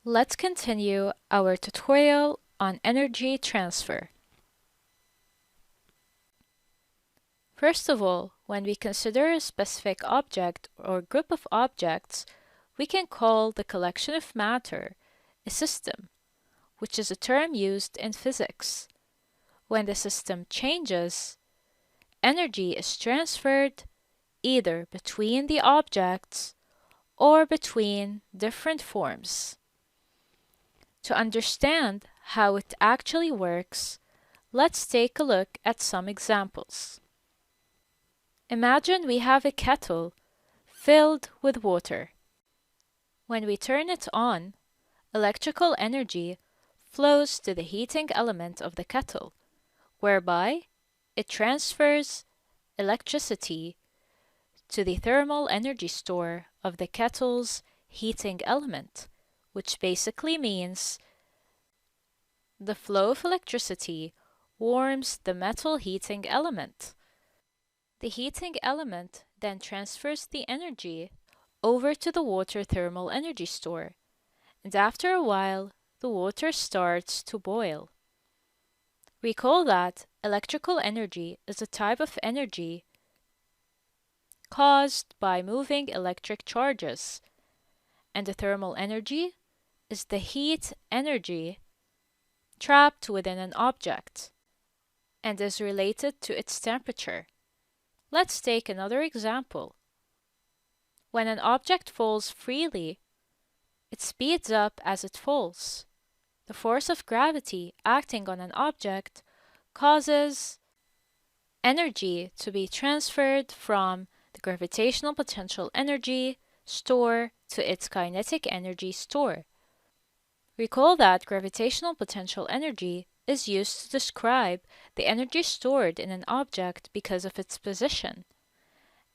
Let's continue our tutorial on energy transfer. First of all, when we consider a specific object or group of objects, we can call the collection of matter a system, which is a term used in physics. When the system changes, energy is transferred either between the objects or between different forms. To understand how it actually works, let's take a look at some examples. Imagine we have a kettle filled with water. When we turn it on, electrical energy flows to the heating element of the kettle, whereby it transfers electricity to the thermal energy store of the kettle's heating element, which basically means the flow of electricity warms the metal heating element. The heating element then transfers the energy over to the water thermal energy store, and after a while, the water starts to boil. Recall that electrical energy is a type of energy caused by moving electric charges, and the thermal energy is the heat energy trapped within an object and is related to its temperature. Let's take another example. When an object falls freely, it speeds up as it falls. The force of gravity acting on an object causes energy to be transferred from the gravitational potential energy store to its kinetic energy store. Recall that gravitational potential energy is used to describe the energy stored in an object because of its position,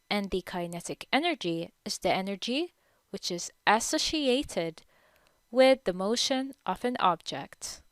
and the kinetic energy is the energy which is associated with the motion of an object.